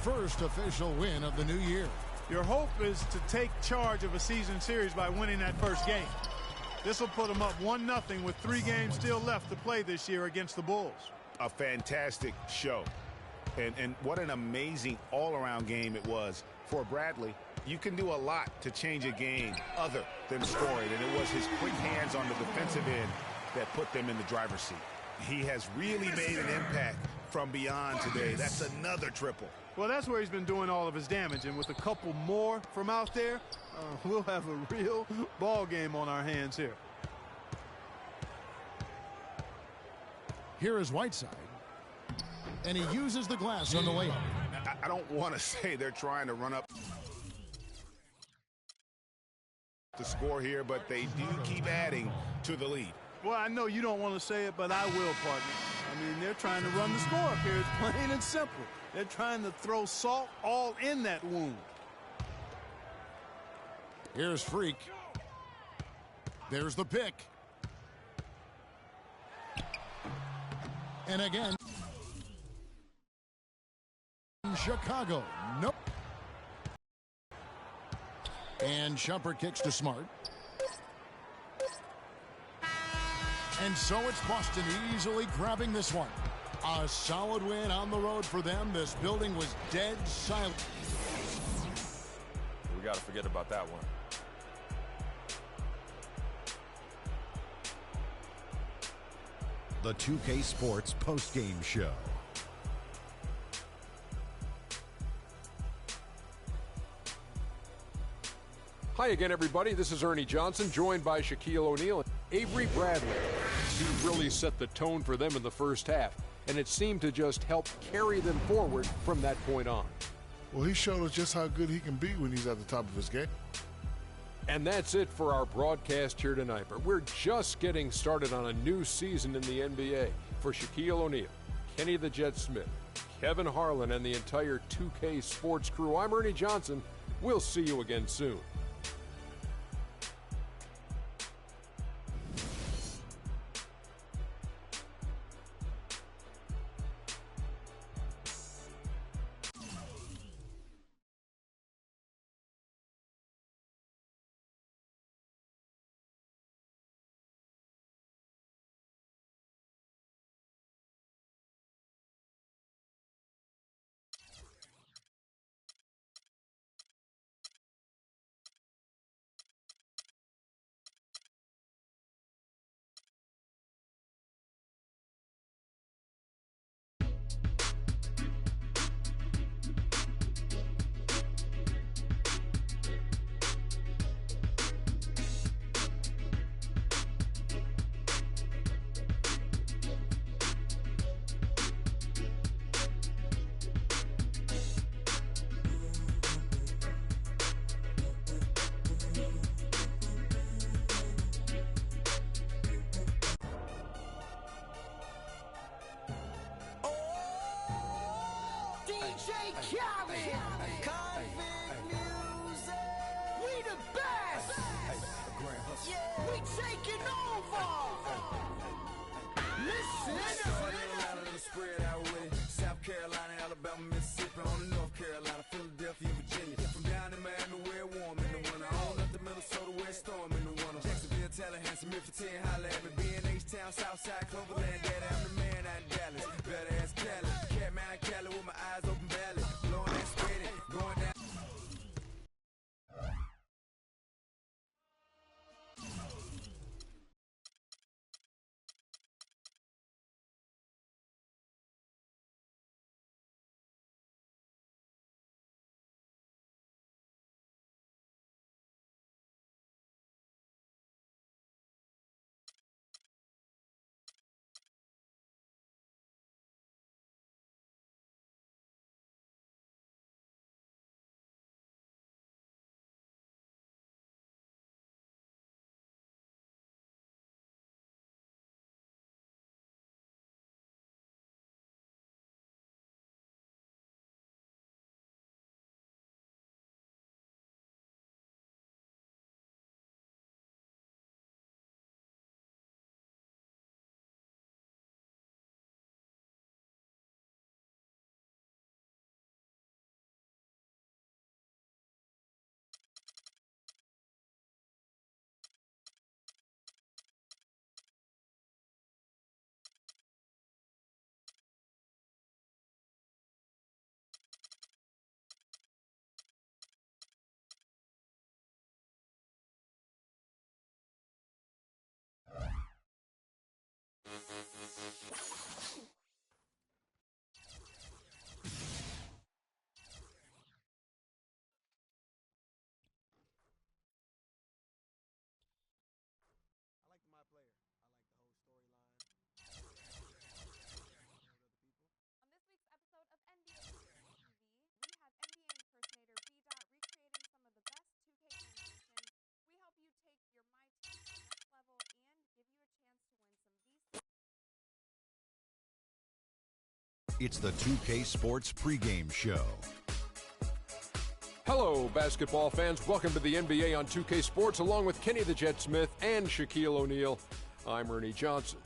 first official win of the new year. Your hope is to take charge of a season series by winning that first game. This will put them up 1-0 with 3 games still left to play this year against the Bulls. A fantastic show. And what an amazing all-around game it was for Bradley. You can do a lot to change a game other than scoring, and it was his quick hands on the defensive end that put them in the driver's seat. He has really made an impact from beyond today. That's another triple. Well, that's where he's been doing all of his damage, and with a couple more from out there, we'll have a real ball game on our hands here. Here is Whiteside, and he uses the glass on the layup. I don't want to say they're trying to run up the score here, but they do keep adding to the lead. Well, I know you don't want to say it, but I will, partner. I mean, they're trying to run the score up here. It's plain and simple. They're trying to throw salt all in that wound. Here's Freak. There's the pick. And again, Chicago. Nope. And Shumpert kicks to Smart. And so it's Boston easily grabbing this one. A solid win on the road for them. This building was dead silent. We got to forget about that one. The 2K Sports postgame show. Hi again, everybody. This is Ernie Johnson, joined by Shaquille O'Neal and Avery Bradley. He really set the tone for them in the first half, and it seemed to just help carry them forward from that point on. Well, he showed us just how good he can be when he's at the top of his game. And that's it for our broadcast here tonight. But we're just getting started on a new season in the NBA. For Shaquille O'Neal, Kenny the Jet Smith, Kevin Harlan, and the entire 2K Sports crew, I'm Ernie Johnson. We'll see you again soon. Convict music. We the best. Yeah, we taking over. Listen. Spread out with it. South Carolina, Alabama, Mississippi, on the North Carolina, Philadelphia, Virginia. From down in Miami, where warm in the winter. On up to Minnesota, where storm in the winter. Jacksonville, Tallahassee, Memphis, 10, holla at me. B&H Town, Southside, Cloverland, Daddy, I'm the man out in Dallas. Better ass Cali. Catman, Cali with my eyes open, valley. Blowing that steady, going down. It's the 2K Sports pregame show. Hello, basketball fans. Welcome to the NBA on 2K Sports, along with Kenny the Jet Smith and Shaquille O'Neal. I'm Ernie Johnson.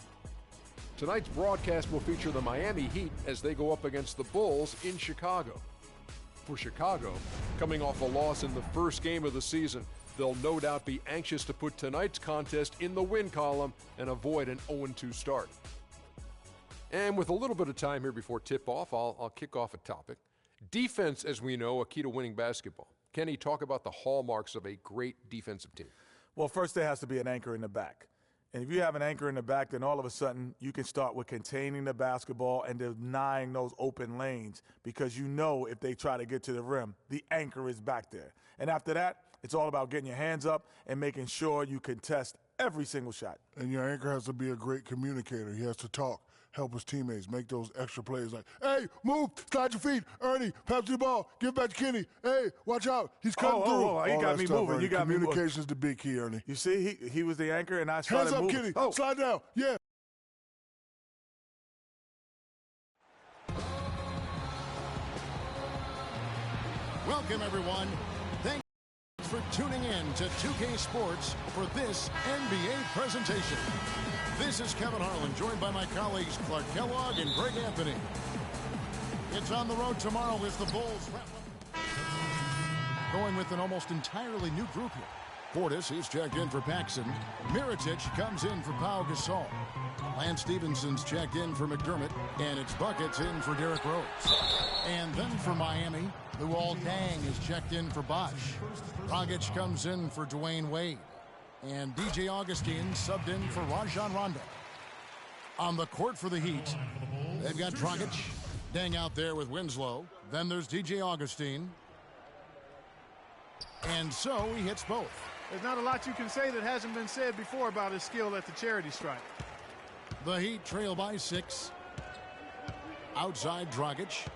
Tonight's broadcast will feature the Miami Heat as they go up against the Bulls in Chicago. For Chicago, coming off a loss in the first game of the season, they'll no doubt be anxious to put tonight's contest in the win column and avoid an 0-2 start. And with a little bit of time here before tip-off, I'll kick off a topic. Defense, as we know, a key to winning basketball. Kenny, talk about the hallmarks of a great defensive team. Well, first there has to be an anchor in the back. And if you have an anchor in the back, then all of a sudden you can start with containing the basketball and denying those open lanes, because you know if they try to get to the rim, the anchor is back there. And after that, it's all about getting your hands up and making sure you contest every single shot. And your anchor has to be a great communicator. He has to talk, help his teammates, make those extra plays like, hey, move, slide your feet, Ernie, pass the ball, give it back to Kenny, hey, watch out, he's cutting through. You got me moving. Ernie. Communication's the big key, Ernie. You see, he was the anchor, and I started moving. moving. Hands up, Kenny, slide down, yeah. Welcome, everyone. Thanks for tuning in to 2K Sports for this NBA presentation. This is Kevin Harlan, joined by my colleagues Clark Kellogg and Greg Anthony. It's on the road tomorrow as the Bulls wrap up. Going with an almost entirely new group here. Portis, he's checked in for Paxson. Mirotic comes in for Pau Gasol. Lance Stevenson's checked in for McDermott. And it's Buckets in for Derrick Rose. And then for Miami, Luol Deng is checked in for Bosh. Dragic comes in for Dwayne Wade. And DJ Augustine subbed in for Rajon Rondo. On the court for the Heat, they've got Dragic, Deng out there with Winslow. Then there's DJ Augustine. And so he hits both. There's not a lot you can say that hasn't been said before about his skill at the charity stripe. The Heat trail by 6. Outside Dragic.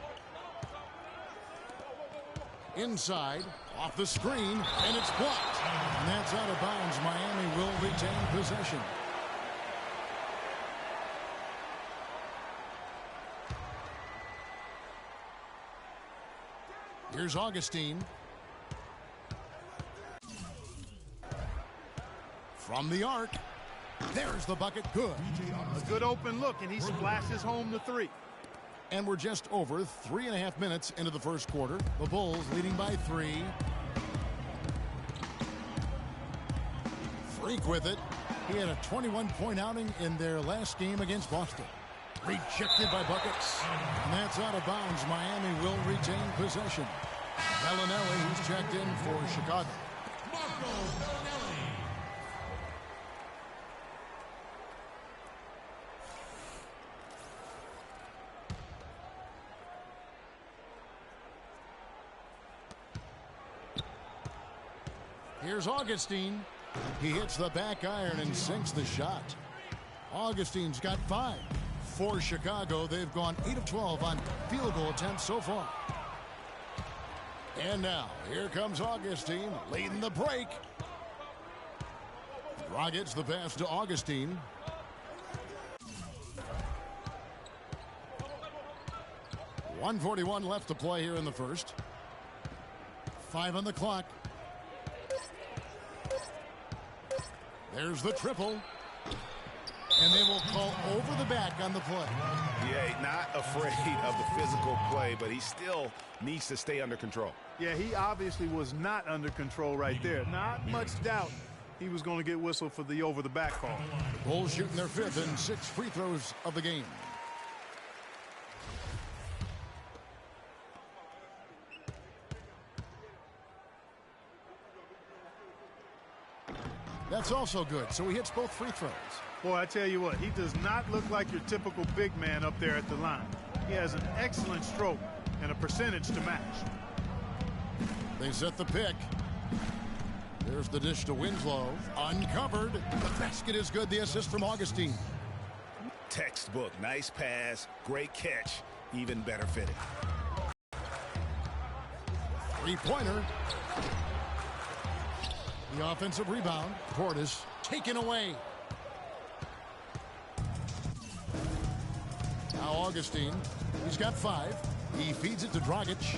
Inside, off the screen, and it's blocked. And that's out of bounds. Miami will retain possession. Here's Augustine. From the arc. There's the bucket. Good. A good open look, and he splashes home the 3. And we're just over 3.5 minutes into the first quarter. The Bulls leading by 3. Freak with it. He had a 21-point outing in their last game against Boston. Rejected by Buckets. And that's out of bounds. Miami will retain possession. Bellinelli, who's checked in for Chicago. Here's Augustine. He hits the back iron and sinks the shot. Augustine's got 5. For Chicago, they've gone 8 of 12 on field goal attempts so far. And now, here comes Augustine leading the break. Dragic the pass to Augustine. .141 left to play here in the first. 5 on the clock. There's the triple. And they will call over the back on the play. Yeah, not afraid of the physical play, but he still needs to stay under control. Yeah, he obviously was not under control right there. Not much doubt he was going to get whistled for the over-the-back call. The Bulls shooting their 5th and 6th free throws of the game. That's also good, so he hits both free throws. Boy, I tell you what, he does not look like your typical big man up there at the line. He has an excellent stroke and a percentage to match. They set the pick. There's the dish to Winslow. Uncovered. The basket is good. The assist from Augustine. Textbook. Nice pass. Great catch. Even better fitted. Three-pointer. The offensive rebound. Portis taken away. Now Augustine, he's got 5. He feeds it to Dragic.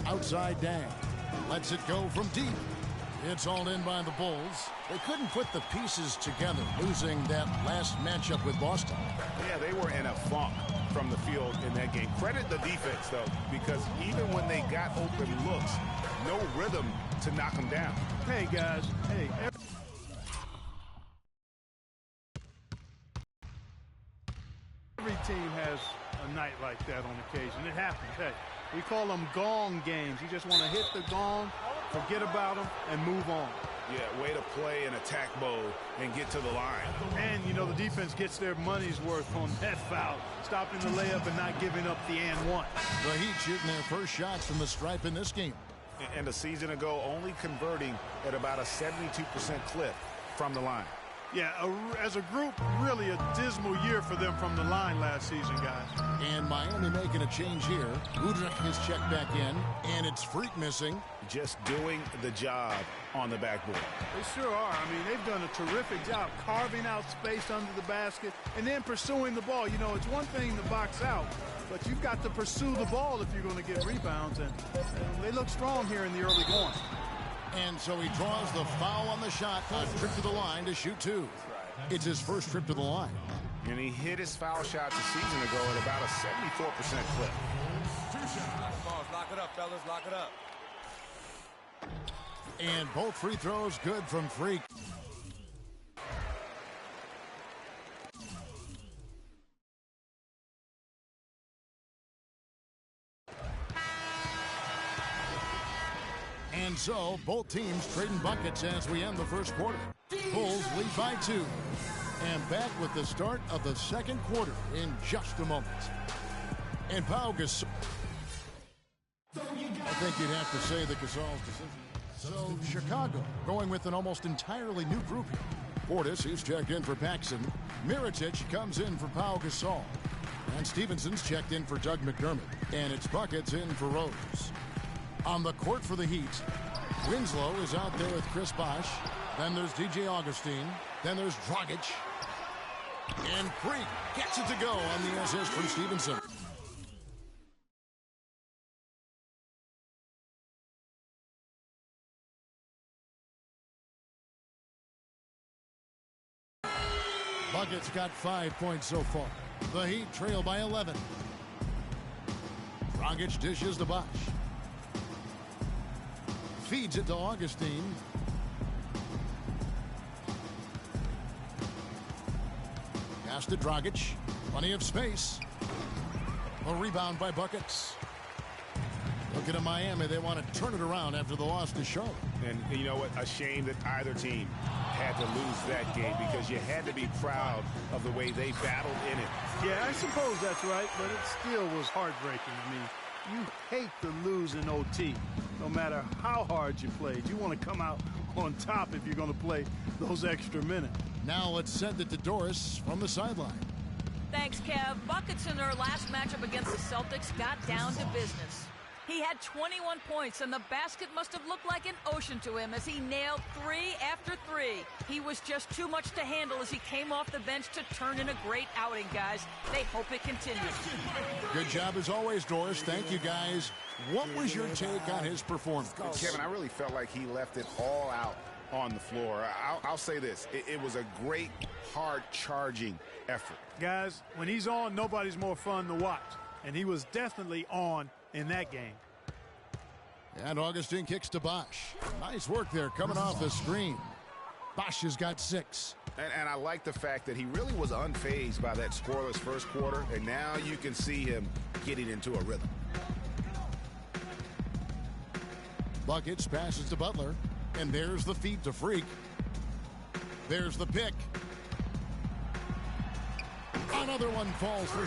Outside Dang. Lets it go from deep. It's hauled in by the Bulls. They couldn't put the pieces together, losing that last matchup with Boston. Yeah, they were in a funk from the field in that game. Credit the defense, though, because even when they got open looks, no rhythm to knock them down. Hey, guys. Hey, every team has a night like that on occasion. It happens. Hey, we call them gong games. You just want to hit the gong, forget about them, and move on. Yeah, way to play in attack mode and get to the line. And, you know, the defense gets their money's worth on that foul, stopping the layup and not giving up the and one. The Heat shooting their first shots from the stripe in this game. And a season ago, only converting at about a 72% clip from the line. Yeah, as a group, really a dismal year for them from the line last season, guys. And Miami making a change here. Udrih is checked back in, and it's Freak missing. Just doing the job on the backboard. They sure are. I mean, they've done a terrific job carving out space under the basket and then pursuing the ball. You know, it's one thing to box out, but you've got to pursue the ball if you're going to get rebounds, and they look strong here in the early going. And so he draws the foul on the shot, a trip to the line to shoot 2. It's his first trip to the line. And he hit his foul shots a season ago at about a 74% clip. Lock it up, fellas. Lock it up. And both free throws good from Freak. And so, both teams trading buckets as we end the first quarter. Bulls lead by 2. And back with the start of the second quarter in just a moment. And Pau Gasol. I think you'd have to say the Gasol's decision. So, Chicago going with an almost entirely new group here. Portis, who's checked in for Paxson. Mirotic comes in for Pau Gasol. And Stevenson's checked in for Doug McDermott. And it's buckets in for Rose. On the court for the Heat, Winslow is out there with Chris Bosh. Then there's DJ Augustine. Then there's Dragic. And Freak gets it to go on the assist from Stevenson. Bucket's got 5 points so far. The Heat trail by 11. Dragic dishes to Bosh. Feeds it to Augustine. Pass to Dragic. Plenty of space. A rebound by Buckets. Looking at Miami, they want to turn it around after the loss to Charlotte. And you know what? A shame that either team had to lose that game because you had to be proud of the way they battled in it. Yeah, I suppose that's right, but it still was heartbreaking. I mean, you hate to lose in OT, no matter how hard you played. You want to come out on top if you're going to play those extra minutes. Now let's send it to Doris from the sideline. Thanks, Kev. Buckets in their last matchup against the Celtics got down to business. He had 21 points, and the basket must have looked like an ocean to him as he nailed 3 after 3. He was just too much to handle as he came off the bench to turn in a great outing, guys. They hope it continues. Good job as always, Doris. Thank you, guys. What was your take on his performance? Kevin, I really felt like he left it all out on the floor. I'll say this. It was a great, hard-charging effort. Guys, when he's on, nobody's more fun to watch. And he was definitely on in that game. And Augustine kicks to Bosh. Nice work there coming off the screen. Bosh has got 6. And I like the fact that he really was unfazed by that scoreless first quarter, and now you can see him getting into a rhythm. Buckets passes to Butler, and there's the feed to Freak. There's the pick. Another one falls for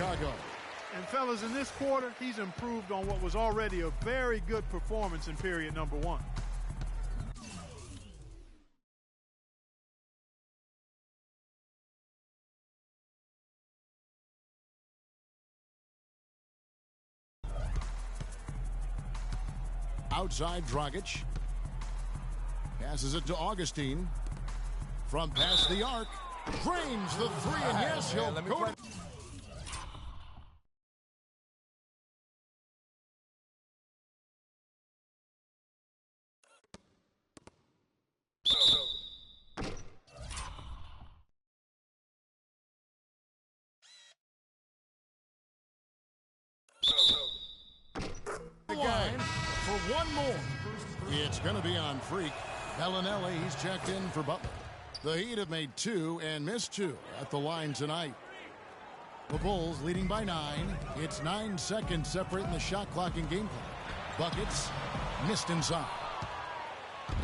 Chicago. And fellas, in this quarter, he's improved on what was already a very good performance in period number one. Outside Dragic. Passes it to Augustine. From past the arc. Drains the three, and yes, he'll go to... line for one more. It's going to be on Freak. Bellinelli, he's checked in for Butler. The Heat have made 2 and missed 2 at the line tonight. The Bulls leading by 9. It's 9 seconds separating the shot clock and game clock. Buckets missed inside.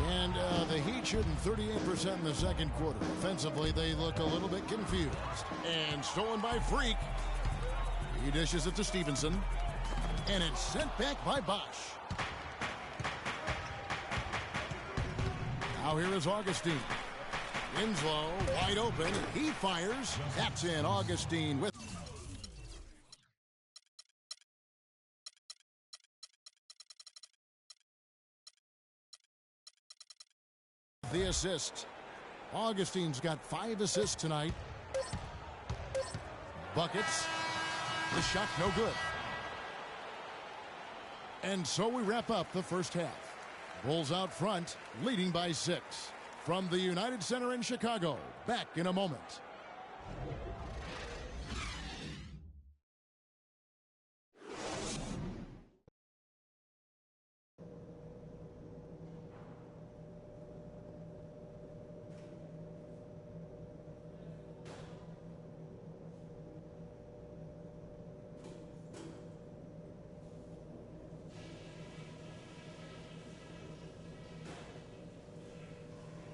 And the Heat shooting 38% in the second quarter. Offensively, they look a little bit confused. And stolen by Freak. He dishes it to Stevenson. And it's sent back by Bosch. Now here is Augustine. Winslow wide open. He fires. That's in. Augustine with... the assist. Augustine's got 5 assists tonight. Buckets. The shot no good. And so we wrap up the first half. Bulls out front, leading by 6. From the United Center in Chicago, back in a moment.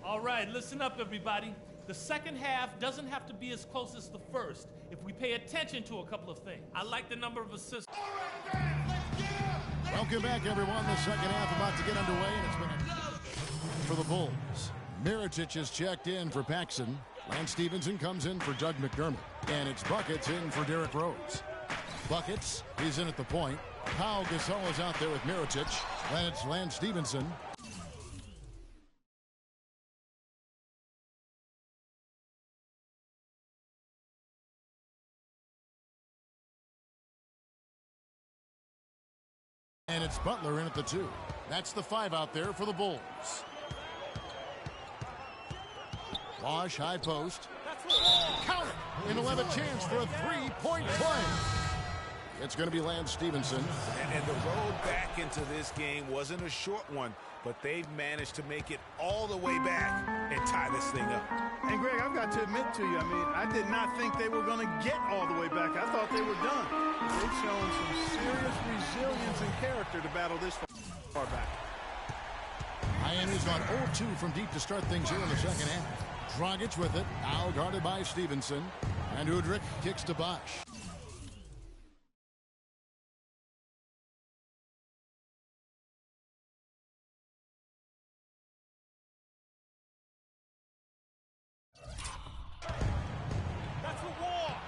All right, listen up, everybody. The second half doesn't have to be as close as the first if we pay attention to a couple of things. I like the number of assists. Welcome back, everyone. The second half about to get underway, and it's been for the Bulls. Mirotic is checked in for Paxson. Lance Stevenson comes in for Doug McDermott. And it's Buckets in for Derrick Rose. Buckets, he's in at the point. Pau Gasol is out there with Mirotic. Then it's Lance Stevenson. And it's Butler in at the 2. That's the 5 out there for the Bulls. Bosch, high post. Count it! And he'll have a chance for a 3-point play. It's going to be Lance Stevenson. And the road back into this game wasn't a short one, but they've managed to make it all the way back and tie this thing up. And Greg, I've got to admit to you, I did not think they were going to get all the way back. I thought they were done. They've shown some serious resilience and character to battle this far back. Miami's gone 0-2 from deep to start things here in the second half. Dragic with it, now guarded by Stevenson. And Udrich kicks to Bosch.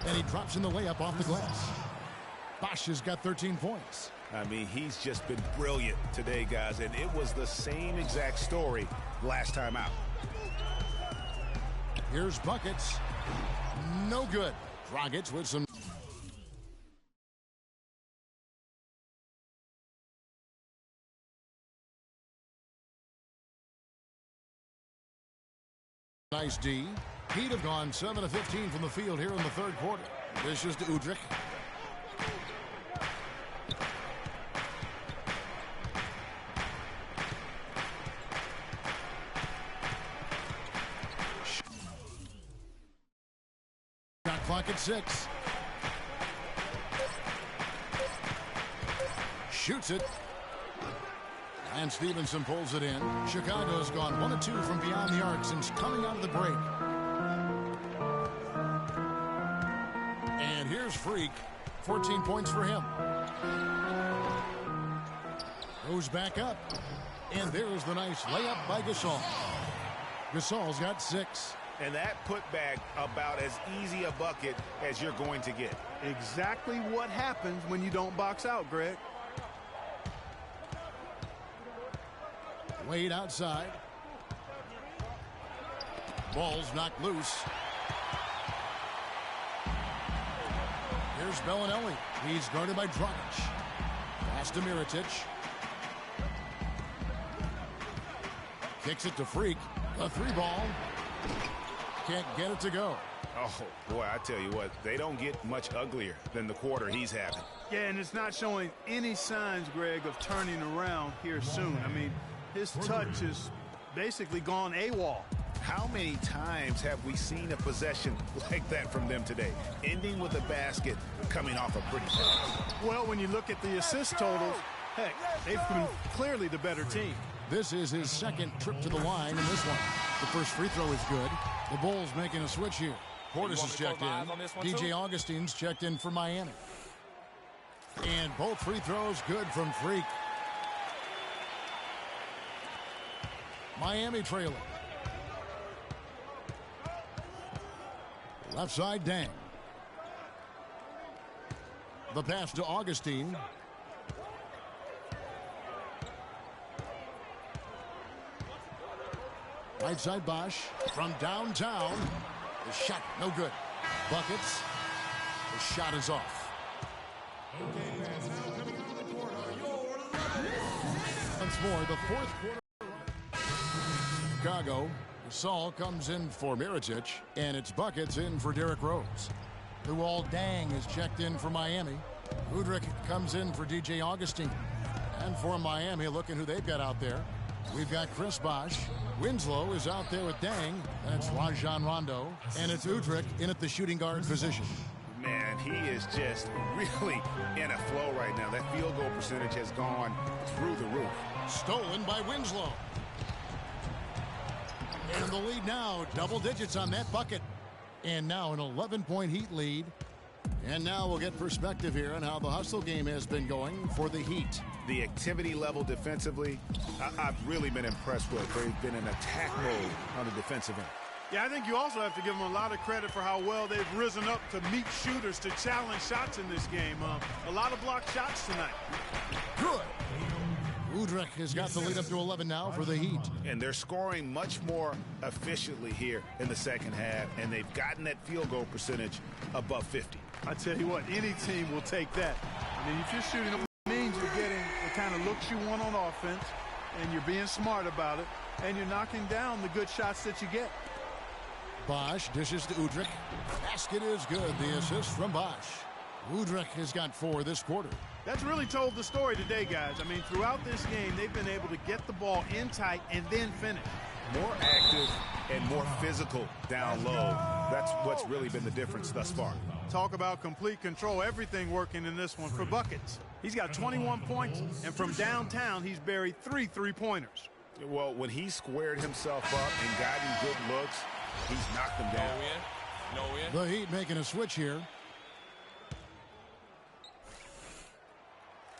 And he drops in the layup off the glass. Bosch has got 13 points. I mean, he's just been brilliant today, guys, and it was the same exact story last time out. Here's Buckets. No good. Dragic with some... nice D. He'd have gone 7 of 15 from the field here in the third quarter. This is to Udrich. Shot clock at 6. Shoots it. And Stevenson pulls it in. Chicago's gone 1 of 2 from beyond the arc since coming out of the break. And here's Freak. 14 points for him. Goes back up. And there's the nice layup by Gasol. Gasol's got 6. And that putback about as easy a bucket as you're going to get. Exactly what happens when you don't box out, Greg. Wade outside. Ball's knocked loose. Here's Bellinelli. He's guarded by Dragic. Pass to Mirotic. Kicks it to Freak. A 3-ball. Can't get it to go. Oh, boy, I tell you what, they don't get much uglier than the quarter he's having. Yeah, and it's not showing any signs, Greg, of turning around here soon. I mean, his touch is basically gone AWOL. How many times have we seen a possession like that from them today, ending with a basket coming off a pretty pass? Well, when you look at the assist totals, heck, they've been clearly the better team. This is his second trip to the line in this one. The first free throw is good. The Bulls making a switch here. Portis is checked in. DJ Augustine's checked in for Miami. And both free throws good from Freak. Miami trailing. Left side, Dang. The pass to Augustine. Right side, Bosch from downtown. The shot, no good. Buckets. The shot is off. Once more, the fourth quarter. Chicago. Gasol comes in for Mirotic, and it's Buckets in for Derrick Rose. Luol Deng is checked in for Miami. Udrich comes in for DJ Augustine. And for Miami, looking who they've got out there. We've got Chris Bosh. Winslow is out there with Deng. And it's Rajon Rondo. And it's Udrich in at the shooting guard position. Man, he is just really in a flow right now. That field goal percentage has gone through the roof. Stolen by Winslow. And the lead now, double digits on that bucket. And now an 11-point Heat lead. And now we'll get perspective here on how the hustle game has been going for the Heat. The activity level defensively, I've really been impressed with. They've been in attack mode on the defensive end. Yeah, I think you also have to give them a lot of credit for how well they've risen up to meet shooters, to challenge shots in this game. A lot of blocked shots tonight. Good. Udrich has got the lead up to 11 now for the Heat. And they're scoring much more efficiently here in the second half, and they've gotten that field goal percentage above 50. I tell you what, any team will take that. I mean, if you're shooting, it means you're getting the kind of looks you want on offense, and you're being smart about it, and you're knocking down the good shots that you get. Bosh dishes to Udrich. Basket is good. The assist from Bosh. Udrich has got 4 this quarter. That's really told the story today, guys. I mean, throughout this game, they've been able to get the ball in tight and then finish. More active and more physical down low. That's what's really been the difference thus far. Talk about complete control. Everything working in this one for Buckets. He's got 21 points, and from downtown, he's buried 3 3-pointers. Well, when he squared himself up and gotten good looks, he's knocked them down. The Heat making a switch here.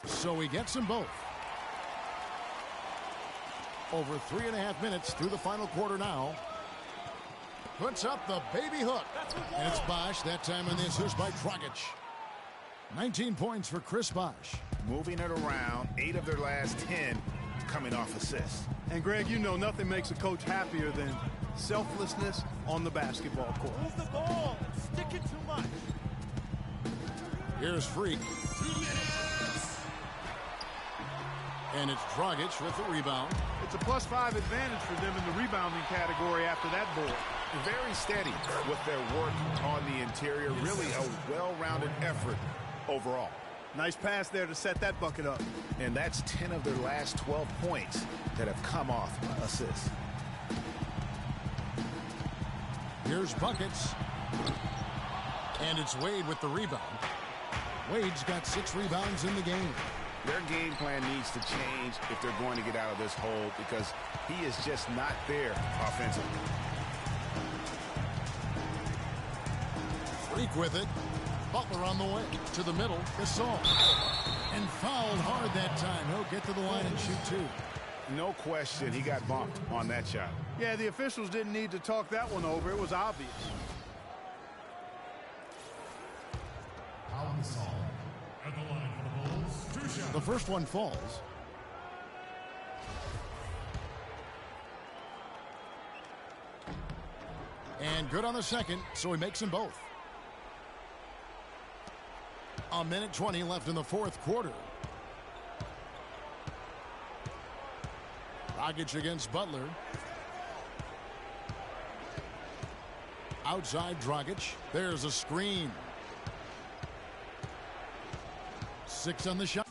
So he gets them both. Over 3.5 minutes through the final quarter now. Puts up the baby hook. And it's Bosh, that time on the assist by Dragic. 19 points for Chris Bosh. Moving it around, 8 of their last 10 coming off assists. And Greg, you know nothing makes a coach happier than selflessness on the basketball court. Move the ball and stick it too much. Here's Freak. And it's Dragic with the rebound. It's a +5 advantage for them in the rebounding category after that board. Very steady with their work on the interior. Really a well-rounded effort overall. Nice pass there to set that bucket up. And that's 10 of their last 12 points that have come off assists. Here's Buckets. And it's Wade with the rebound. Wade's got 6 rebounds in the game. Their game plan needs to change if they're going to get out of this hole because he is just not there offensively. Freak with it. Butler on the way. To the middle, Gasol. And fouled hard that time. He'll get to the line and shoot two. No question, he got bumped on that shot. Yeah, the officials didn't need to talk that one over. It was obvious. The first one falls. And good on the second, so he makes them both. A minute 20 left in the fourth quarter. Dragic against Butler. Outside Dragic. There's a screen. 6 on the shot.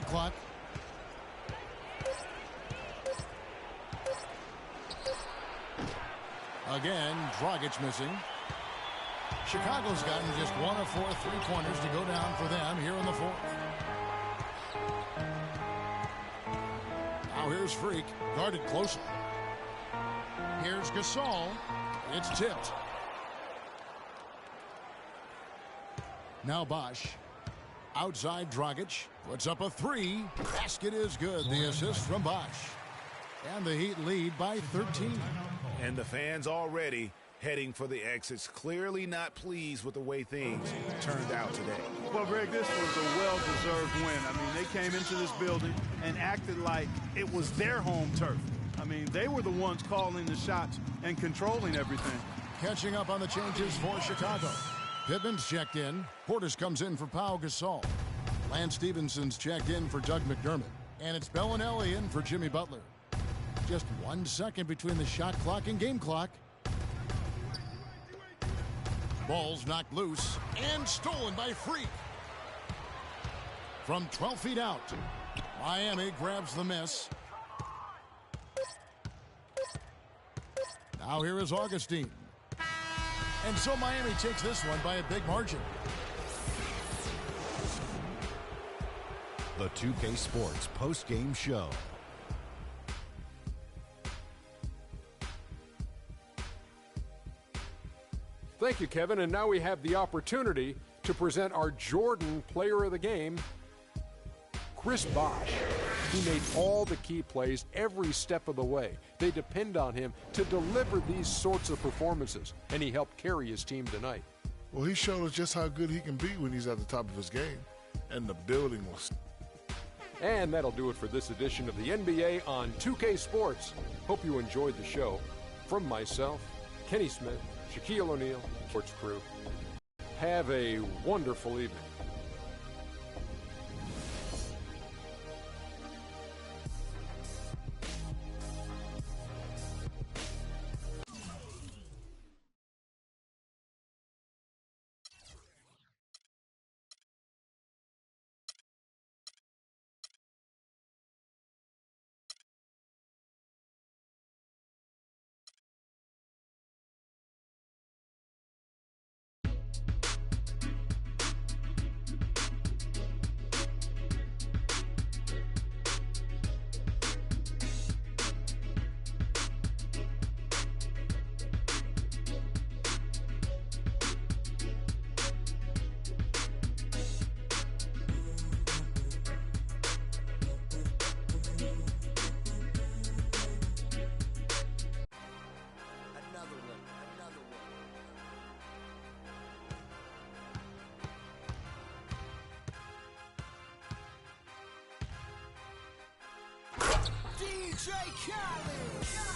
Clock. Again, Dragic missing. Chicago's gotten just 1 of 4 3-pointers to go down for them here in the fourth. Now here's Freak, guarded closer. Here's Gasol. It's tipped. Now Bosch. Outside Dragic. Puts up a 3. Basket is good. The assist from Bosch. And the Heat lead by 13. And the fans already heading for the exits. Clearly not pleased with the way things turned out today. Well, Greg, this was a well-deserved win. I mean, they came into this building and acted like it was their home turf. I mean, they were the ones calling the shots and controlling everything. Catching up on the changes for Chicago. Pittman's checked in. Portis comes in for Pau Gasol. Lance Stephenson's checked in for Doug McDermott. And it's Bellinelli in for Jimmy Butler. Just 1 second between the shot clock and game clock. Ball's knocked loose and stolen by Freak. From 12 feet out, Miami grabs the miss. Now here is Augustine. And so Miami takes this one by a big margin. The 2K Sports post-game show. Thank you, Kevin. And now we have the opportunity to present our Jordan Player of the Game, Chris Bosh. He made all the key plays every step of the way. They depend on him to deliver these sorts of performances, and he helped carry his team tonight. Well, he showed us just how good he can be when he's at the top of his game. And the building was... And that'll do it for this edition of the NBA on 2K Sports. Hope you enjoyed the show. From myself, Kenny Smith, Shaquille O'Neal, Sports Crew. Have a wonderful evening. DJ Khaled.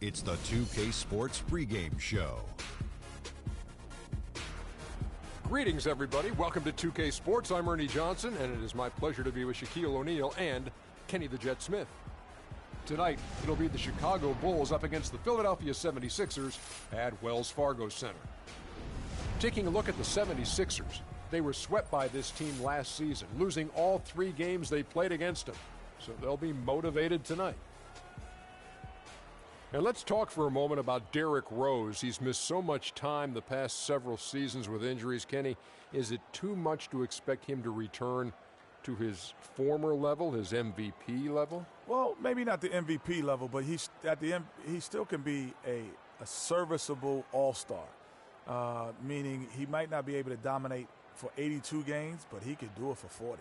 It's the 2K Sports pregame show. Greetings, everybody. Welcome to 2K Sports. I'm Ernie Johnson, and it is my pleasure to be with Shaquille O'Neal and Kenny the Jet Smith. Tonight, it'll be the Chicago Bulls up against the Philadelphia 76ers at Wells Fargo Center. Taking a look at the 76ers, they were swept by this team last season, losing all 3 games they played against them. So they'll be motivated tonight. And let's talk for a moment about Derrick Rose. He's missed so much time the past several seasons with injuries. Kenny, is it too much to expect him to return to his former level, his MVP level? Well, maybe not the MVP level, but he still can be a serviceable all-star, meaning he might not be able to dominate for 82 games, but he could do it for 40.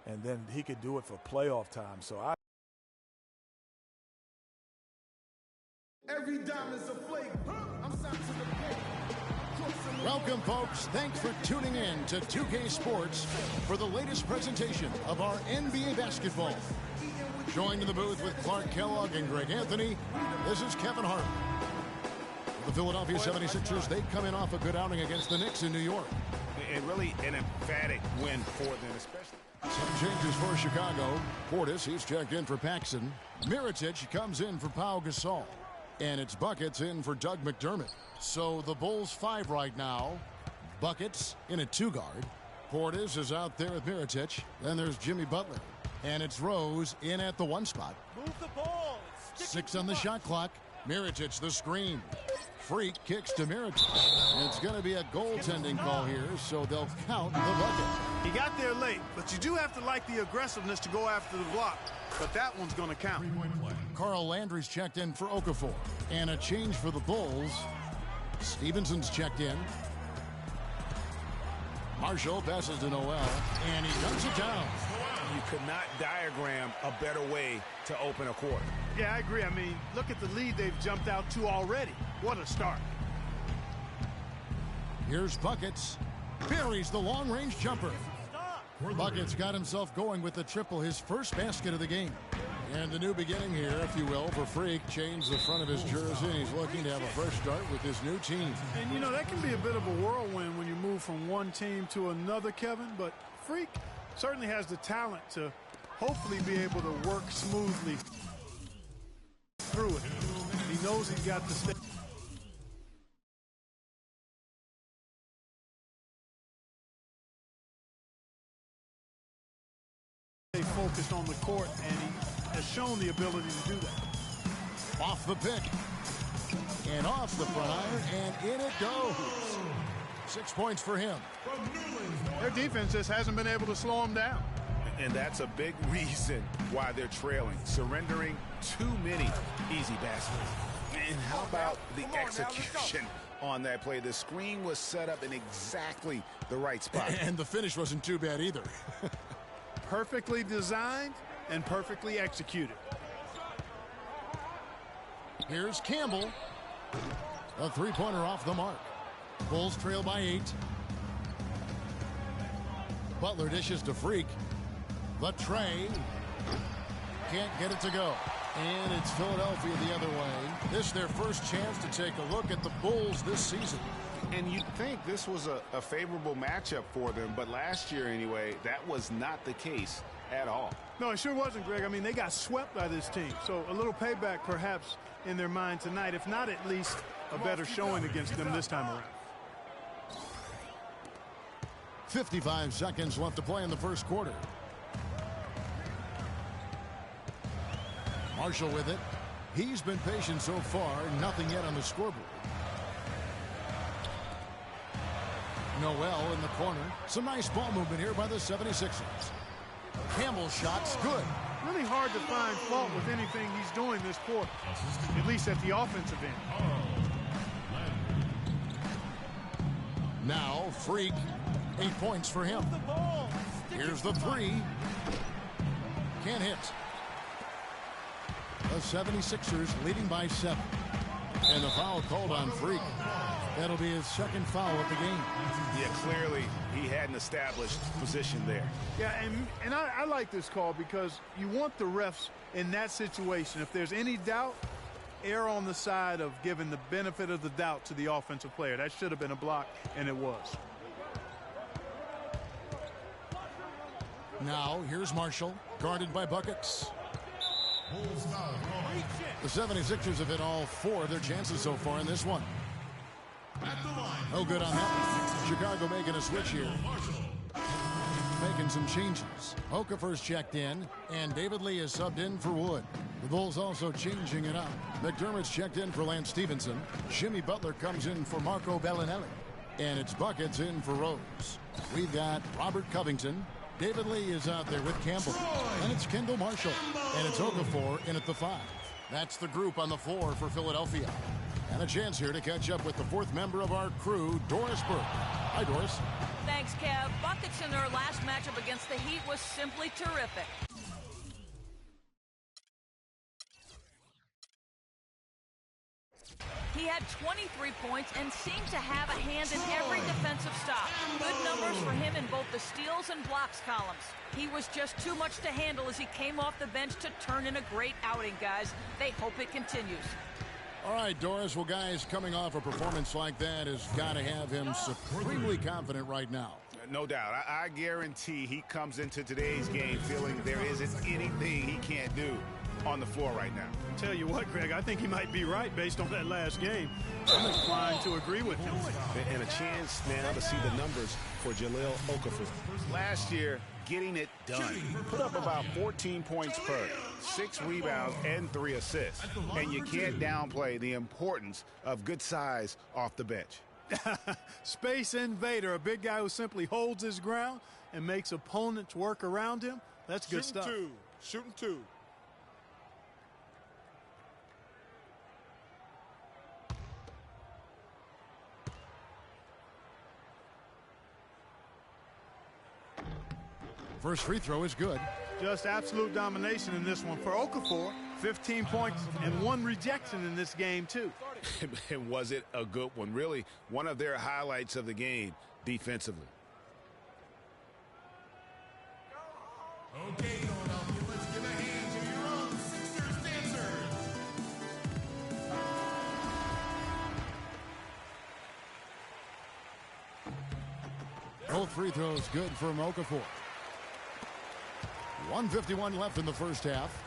And then he could do it for playoff time. So Every diamond's a flake. I'm signed to the plate. Welcome, folks. Thanks for tuning in to 2K Sports for the latest presentation of our NBA basketball. Joined in the booth with Clark Kellogg and Greg Anthony, this is Kevin Harlan. The Philadelphia 76ers, they come in off a good outing against the Knicks in New York. And really an emphatic win for them, especially. Some changes for Chicago. Portis, he's checked in for Paxson. Mirotic comes in for Pau Gasol. And it's Buckets in for Doug McDermott. So the Bulls 5 right now. Buckets in a 2-guard. Portis is out there with Mirotic. Then there's Jimmy Butler. And it's Rose in at the 1 spot. Move the ball. 6 on the shot clock. Mirotic the screen. Freak kicks to Mirotic. It's going to be a goaltending call here, so they'll count the bucket. He got there late, but you do have to like the aggressiveness to go after the block. But that one's going to count. Carl Landry's checked in for Okafor. And a change for the Bulls. Stevenson's checked in. Marshall passes to Noel, and he dunks it down. You could not diagram a better way to open a quarter. Yeah, I agree. I mean, look at the lead they've jumped out to already. What a start. Here's Buckets. Buries the long-range jumper. Buckets got himself going with the triple, his first basket of the game. And a new beginning here, if you will, for Freak. Changed the front of his jersey, and he's looking to have a fresh start with his new team. And, you know, that can be a bit of a whirlwind when you move from one team to another, Kevin. But Freak certainly has the talent to hopefully be able to work smoothly through it. He knows he's got to stay focused on the court, and he has shown the ability to do that. Off the pick. And off the front iron, and in it goes. 6 points for him. Their defense just hasn't been able to slow him down. And that's a big reason why they're trailing, surrendering too many easy baskets. And how about the execution on that play? The screen was set up in exactly the right spot. And the finish wasn't too bad either. Perfectly designed and perfectly executed. Here's Campbell. A 3-pointer off the mark. Bulls trail by 8. Butler dishes to Freak. The tray. Can't get it to go. And it's Philadelphia the other way. This is their first chance to take a look at the Bulls this season. And you'd think this was a favorable matchup for them, but last year anyway, that was not the case at all. No, it sure wasn't, Greg. I mean, they got swept by this team. So a little payback perhaps in their mind tonight, if not at least a better showing against them this time around. 55 seconds left to play in the first quarter. Marshall with it. He's been patient so far. Nothing yet on the scoreboard. Noel in the corner. Some nice ball movement here by the 76ers. Campbell's shot's good. Really hard to find fault with anything he's doing this quarter, at least at the offensive end. Now, Freak. 8 points for him. Here's the three. Can't hit. The 76ers leading by 7. And the foul called on Freak. That'll be his second foul of the game. Yeah, clearly he had an established position there. Yeah, and I like this call because you want the refs in that situation. If there's any doubt, err on the side of giving the benefit of the doubt to the offensive player. That should have been a block, and it was. Now, here's Marshall, guarded by Buckets. The 76ers have hit all 4 of their chances so far in this one. No good on that. Chicago making a switch here. Making some changes. Okafor's checked in, and David Lee is subbed in for Wood. The Bulls also changing it up. McDermott's checked in for Lance Stevenson. Jimmy Butler comes in for Marco Bellinelli. And it's Buckets in for Rose. We've got Robert Covington. David Lee is out there with Campbell. And it's Kendall Marshall. And it's Okafor in at the 5. That's the group on the floor for Philadelphia. And a chance here to catch up with the 4th member of our crew, Doris Burke. Hi, Doris. Thanks, Kev. Buckets in their last matchup against the Heat was simply terrific. He had 23 points and seemed to have a hand in every defensive stop. Good numbers for him in both the steals and blocks columns. He was just too much to handle as he came off the bench to turn in a great outing, guys. They hope it continues. All right, Doris. Well, guys, coming off a performance like that has got to have him supremely confident right now. No doubt. I guarantee he comes into today's game feeling there isn't anything he can't do on the floor right now. Tell you what, Greg, I think he might be right based on that last game. I'm inclined to agree with him. And a chance now to see the numbers for Jahlil Okafor. Last year, getting it done. Put up about 14 points per, 6 rebounds, and 3 assists. And you can't downplay the importance of good size off the bench. Space invader, a big guy who simply holds his ground and makes opponents work around him. That's good stuff. Shooting two. First free throw is good. Just absolute domination in this one for Okafor. 15 points and 1 rejection in this game, too. And was it a good one? Really, one of their highlights of the game defensively. Okay, Philadelphia, let's give a hand to your own Sixers dancers. Both free throws good from Okafor. 1:51 left in the first half.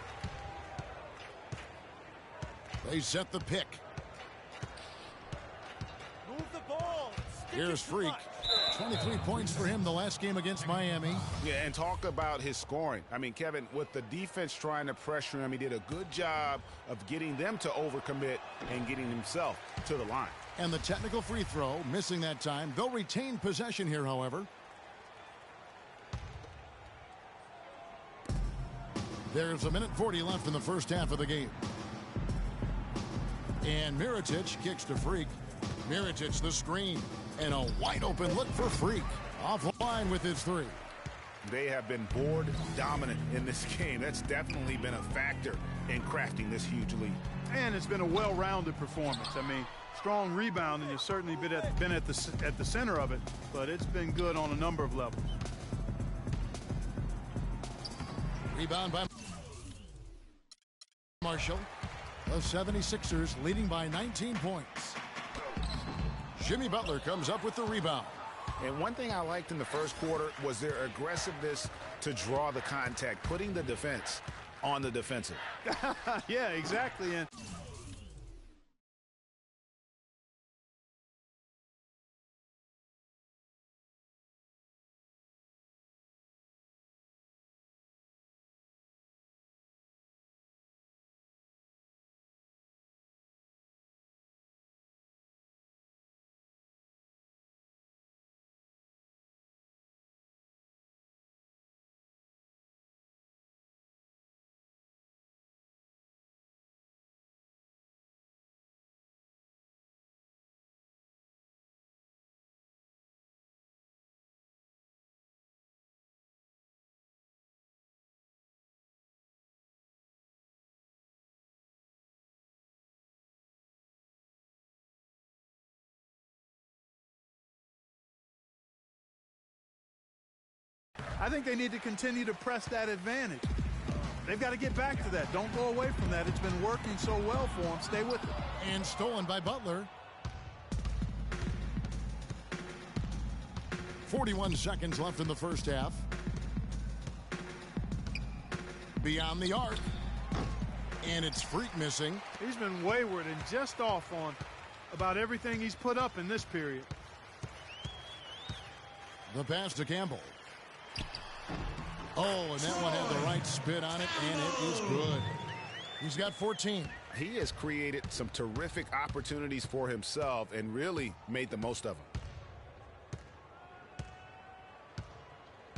They set the pick. Move the ball. Here's Freak. 23 points for him the last game against Miami. Yeah, and talk about his scoring. I mean, Kevin, with the defense trying to pressure him, he did a good job of getting them to overcommit and getting himself to the line. And the technical free throw, missing that time. They'll retain possession here, however. There's 1:40 left in the first half of the game. And Mirotic kicks to Freak. Mirotic the screen. And a wide open look for Freak. Offline with his 3. They have been board dominant in this game. That's definitely been a factor in crafting this huge lead. And it's been a well-rounded performance. I mean, strong rebound, and you've certainly been at the center of it, but it's been good on a number of levels. Rebound by Marshall. The 76ers leading by 19 points. Jimmy Butler comes up with the rebound. And one thing I liked in the first quarter was their aggressiveness to draw the contact, putting the defense on the defensive. Yeah, exactly. And I think they need to continue to press that advantage. They've got to get back to that. Don't go away from that. It's been working so well for them. Stay with it. And stolen by Butler. 41 seconds left in the first half. Beyond the arc. And it's Freak missing. He's been wayward and just off on about everything he's put up in this period. The pass to Campbell. Oh, and that one had the right spin on it, and it is good. He's got 14. He has created some terrific opportunities for himself and really made the most of them.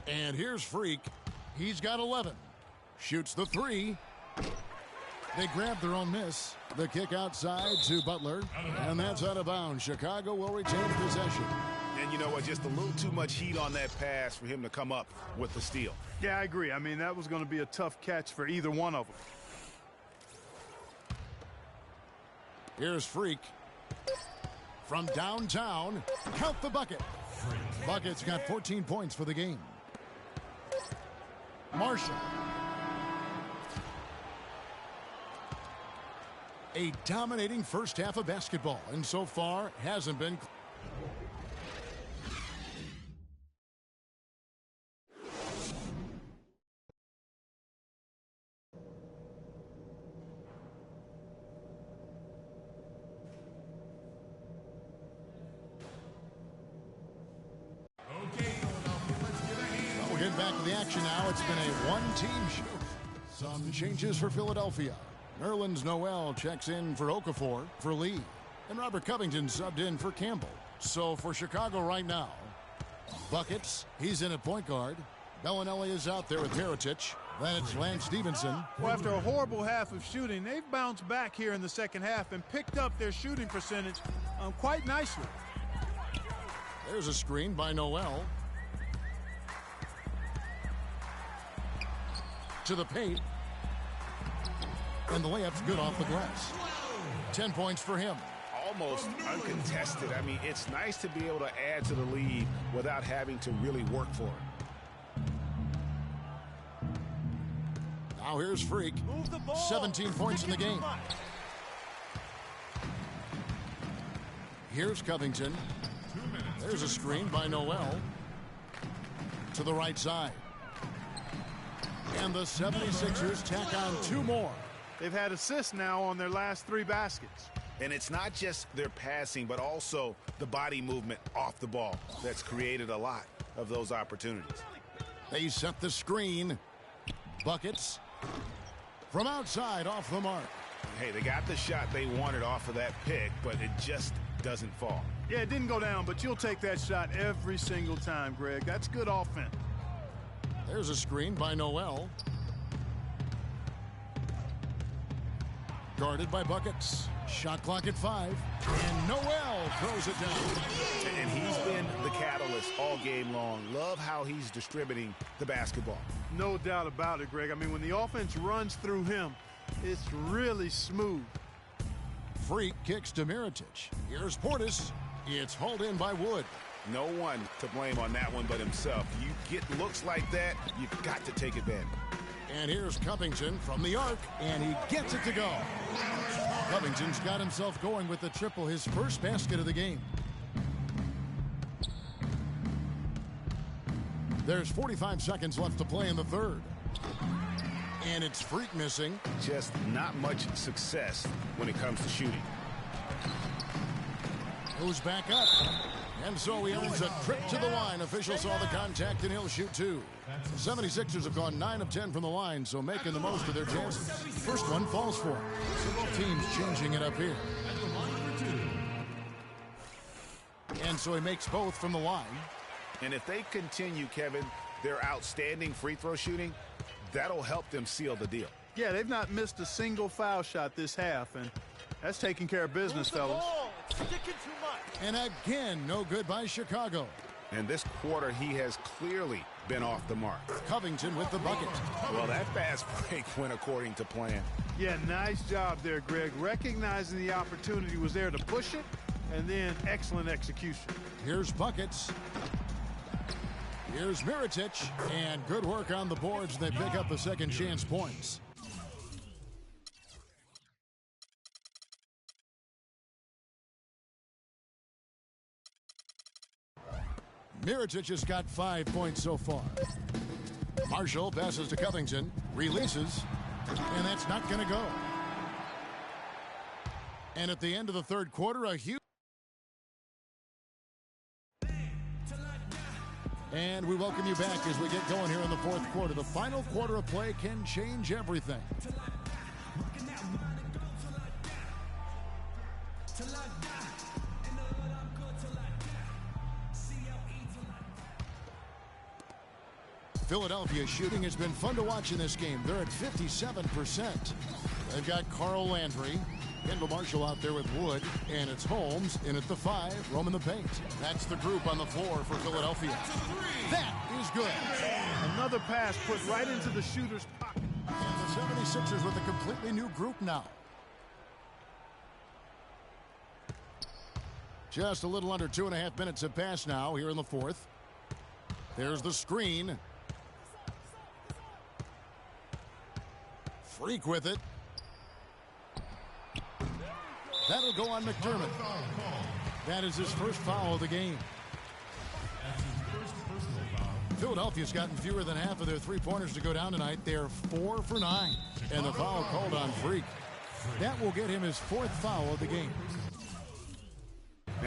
And here's Freak. He's got 11. Shoots the three. They grab their own miss. The kick outside to Butler, and that's out of bounds. Chicago will retain possession. And you know what? Just a little too much heat on that pass for him to come up with the steal. Yeah, I agree. I mean, that was going to be a tough catch for either one of them. Here's Freak. From downtown, count the bucket. Bucket's got 14 points for the game. Marshall. A dominating first half of basketball, and so far hasn't been. We'll get back to the action now. It's been a one-team show. Some changes for Philadelphia. Nerlens Noel checks in for Okafor for Lee. And Robert Covington subbed in for Campbell. So for Chicago right now, Buckets, he's in at point guard. Bellinelli is out there with Mirotic. Then it's Lance Stevenson. Well, after a horrible half of shooting, they've bounced back here in the second half and picked up their shooting percentage quite nicely. There's a screen by Noel. To the paint. And the layup's good off the glass. 10 points for him. Almost uncontested. I mean, it's nice to be able to add to the lead without having to really work for it. Now here's Freak. 17 points in the game. Here's Covington. There's a screen by Noel. To the right side. And the 76ers tack on 2 more. They've had assists now on their last 3 baskets. And it's not just their passing, but also the body movement off the ball that's created a lot of those opportunities. They set the screen. Buckets from outside off the mark. Hey, they got the shot they wanted off of that pick, but it just doesn't fall. Yeah, it didn't go down, but you'll take that shot every single time, Greg. That's good offense. There's a screen by Noel. Guarded by Buckets. Shot clock at 5. And Noel throws it down. And he's been the catalyst all game long. Love how he's distributing the basketball. No doubt about it, Greg. I mean, when the offense runs through him, it's really smooth. Freak kicks to Mirotic. Here's Portis. It's hauled in by Wood. No one to blame on that one but himself. You get looks like that, you've got to take advantage. And here's Covington from the arc, and he gets it to go. Covington's got himself going with the triple, his first basket of the game. There's 45 seconds left to play in the third. And it's Freak missing. Just not much success when it comes to shooting. Goes back up. And so he earns a trip to the line. Official saw the contact, and he'll shoot 2. The 76ers have gone 9 of 10 from the line, so making the most of their chances. First one falls for him. So both teams changing it up here. And so he makes both from the line. And if they continue, Kevin, their outstanding free throw shooting, that'll help them seal the deal. Yeah, they've not missed a single foul shot this half, and that's taking care of business, fellas. And again, no good by Chicago. And this quarter, he has clearly been off the mark. Covington with the bucket. Well, that fast break went according to plan. Yeah, nice job there, Greg. Recognizing the opportunity was there to push it, and then excellent execution. Here's Buckets. Here's Mirotic, and good work on the boards. They pick up the second chance points. Mirotic has got 5 points so far. Marshall passes to Covington, releases, and that's not going to go. And at the end of the third quarter, a huge... And we welcome you back as we get going here in the fourth quarter. The final quarter of play can change everything. Philadelphia shooting has been fun to watch in this game. They're at 57%. They've got Carl Landry, Kendall Marshall out there with Wood, and it's Holmes in at the 5, roaming the paint. That's the group on the floor for Philadelphia. That is good. Another pass put right into the shooter's pocket. And the 76ers with a completely new group now. Just a little under 2.5 minutes have passed now here in the fourth. There's the screen. Freak with it. That'll go on McDermott. That is his first foul of the game. Philadelphia's gotten fewer than half of their three-pointers to go down tonight. They're 4 for 9. And the foul called on Freak. That will get him his 4th foul of the game.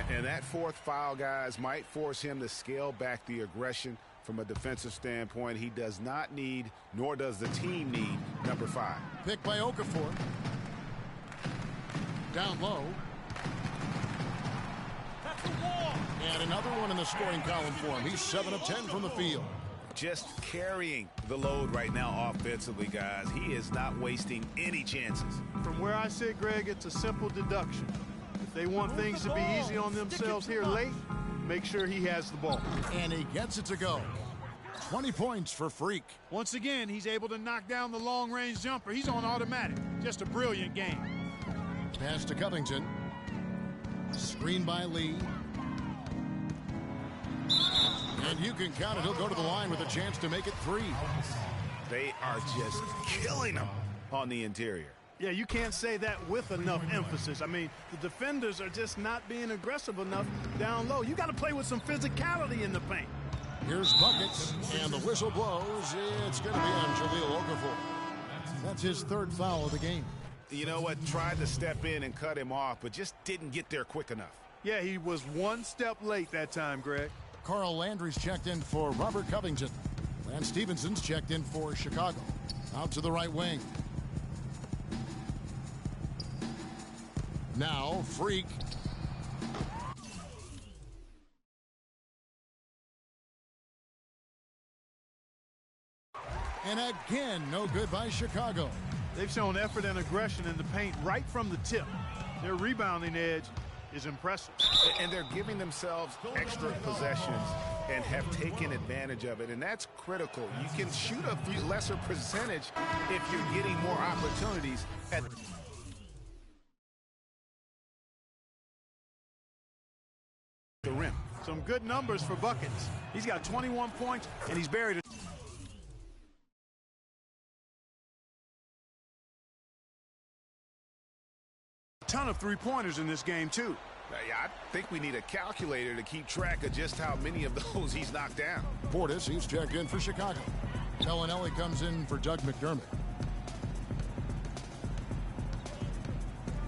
And that 4th foul, guys, might force him to scale back the aggression from a defensive standpoint. He does not need, nor does the team need, number 5. Picked by Okafor. Down low. That's the wall. And another one in the scoring column for him. He's 7 of 10 from the field. Just carrying the load right now offensively, guys. He is not wasting any chances. From where I sit, Greg, it's a simple deduction. If they want things to be easy on themselves here late, make sure he has the ball. And he gets it to go. 20 points for Freak. Once again, he's able to knock down the long-range jumper. He's on automatic. Just a brilliant game. Pass to Covington. Screen by Lee. And you can count it. He'll go to the line with a chance to make it 3. They are just killing him on the interior. Yeah, you can't say that with enough emphasis. I mean, the defenders are just not being aggressive enough down low. You got to play with some physicality in the paint. Here's buckets, and the whistle blows. It's going to be on Jahlil Okafor. That's his 3rd foul of the game. You know what? Tried to step in and cut him off, but just didn't get there quick enough. Yeah, he was one step late that time, Greg. Carl Landry's checked in for Robert Covington. Lance Stephenson's checked in for Chicago. Out to the right wing. Now, Freak. And again, no good by Chicago. They've shown effort and aggression in the paint right from the tip. Their rebounding edge is impressive. And they're giving themselves extra possessions and have taken advantage of it, and that's critical. You can shoot a few lesser percentage if you're getting more opportunities at the rim. Some good numbers for buckets. He's got 21 points, and he's buried a ton of three-pointers in this game, too. I think we need a calculator to keep track of just how many of those he's knocked down. Portis, he's checked in for Chicago. Bellinelli comes in for Doug McDermott.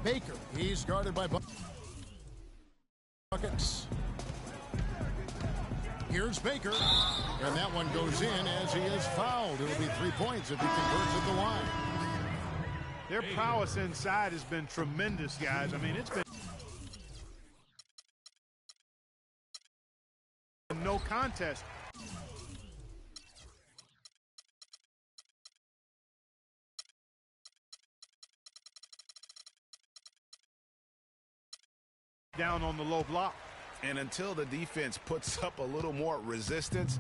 Baker, he's guarded by buckets. Here's Baker, and that one goes in as he is fouled. It'll be 3 points if he converts at the line. Their prowess inside has been tremendous, guys. I mean, it's been no contest. Down on the low block. And until the defense puts up a little more resistance,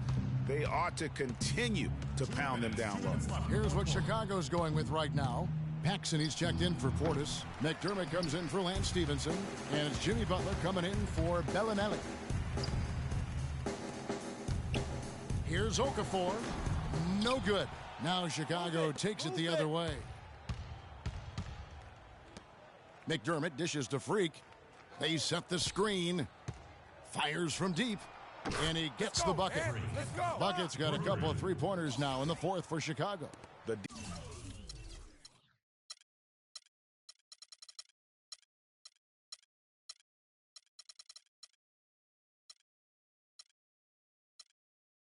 they ought to continue to pound them down low. Here's what Chicago's going with right now. Paxson, he's checked in for Portis. McDermott comes in for Lance Stevenson. And it's Jimmy Butler coming in for Bellinelli. Here's Okafor. No good. Now Chicago takes it the other way. McDermott dishes to Freak. They set the screen. Fires from deep. And he gets the bucket. Bucket's got a couple of three-pointers now in the fourth for Chicago. The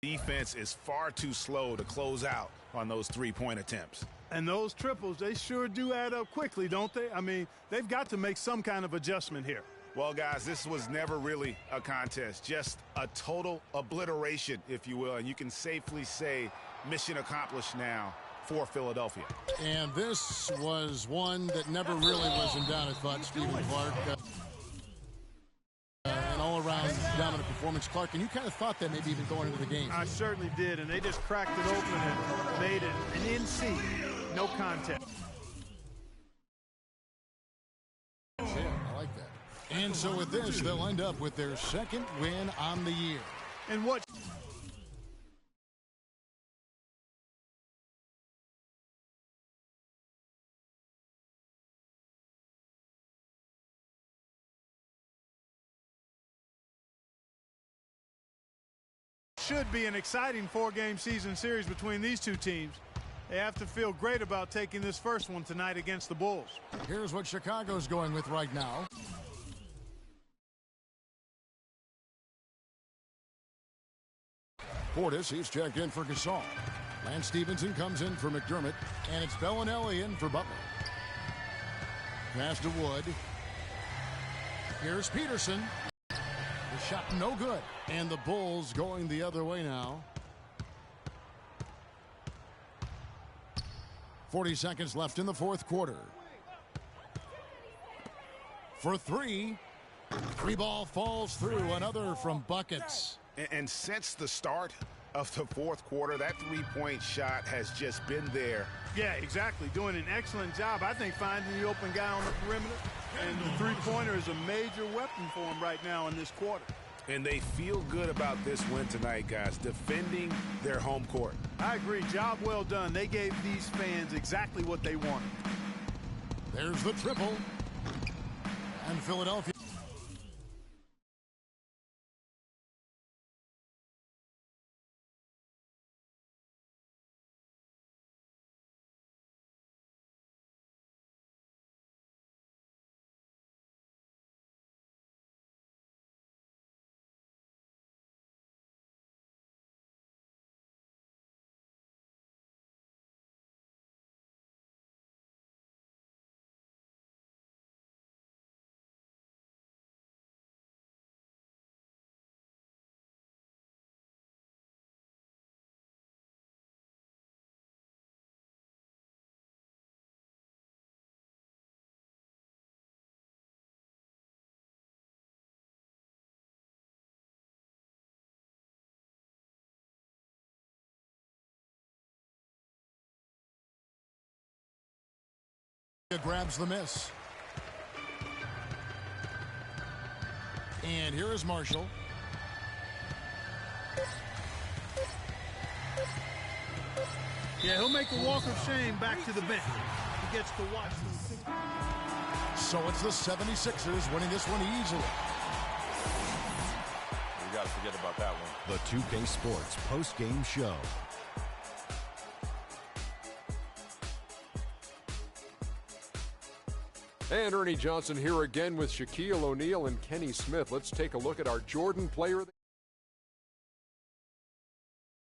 defense is far too slow to close out on those three-point attempts. And those triples, they sure do add up quickly, don't they? I mean, they've got to make some kind of adjustment here. Well, guys, this was never really a contest, just a total obliteration, if you will, and you can safely say mission accomplished now for Philadelphia. And this was one that never really was in doubt, I thought, Stephen Clark. An all-around dominant performance, Clark, and you kind of thought that maybe even going into the game. I certainly did, and they just cracked it open and made it an NC, no contest. I like that. And so with this, they'll end up with their second win on the year. And what should be an exciting four-game season series between these two teams. They have to feel great about taking this first one tonight against the Bulls. Here's what Chicago's going with right now. Portis, he's checked in for Gasol. Lance Stevenson comes in for McDermott, and it's Bellinelli in for Butler. Pass to Wood. Here's Peterson. The shot no good. And the Bulls going the other way now. 40 seconds left in the fourth quarter. For three. Three ball falls through. Another from Buckets. And since the start of the fourth quarter, that three-point shot has just been there. Yeah, exactly. Doing an excellent job, I think, finding the open guy on the perimeter. And the three-pointer is a major weapon for him right now in this quarter. And they feel good about this win tonight, guys, defending their home court. I agree. Job well done. They gave these fans exactly what they wanted. There's the triple. And Philadelphia. Grabs the miss. And here is Marshall. Yeah, he'll make a walk of shame back to the bench. He gets to watch them. So it's the 76ers winning this one easily. You got to forget about that one. The 2K Sports post-game show. And Ernie Johnson here again with Shaquille O'Neal and Kenny Smith. Let's take a look at our Jordan player.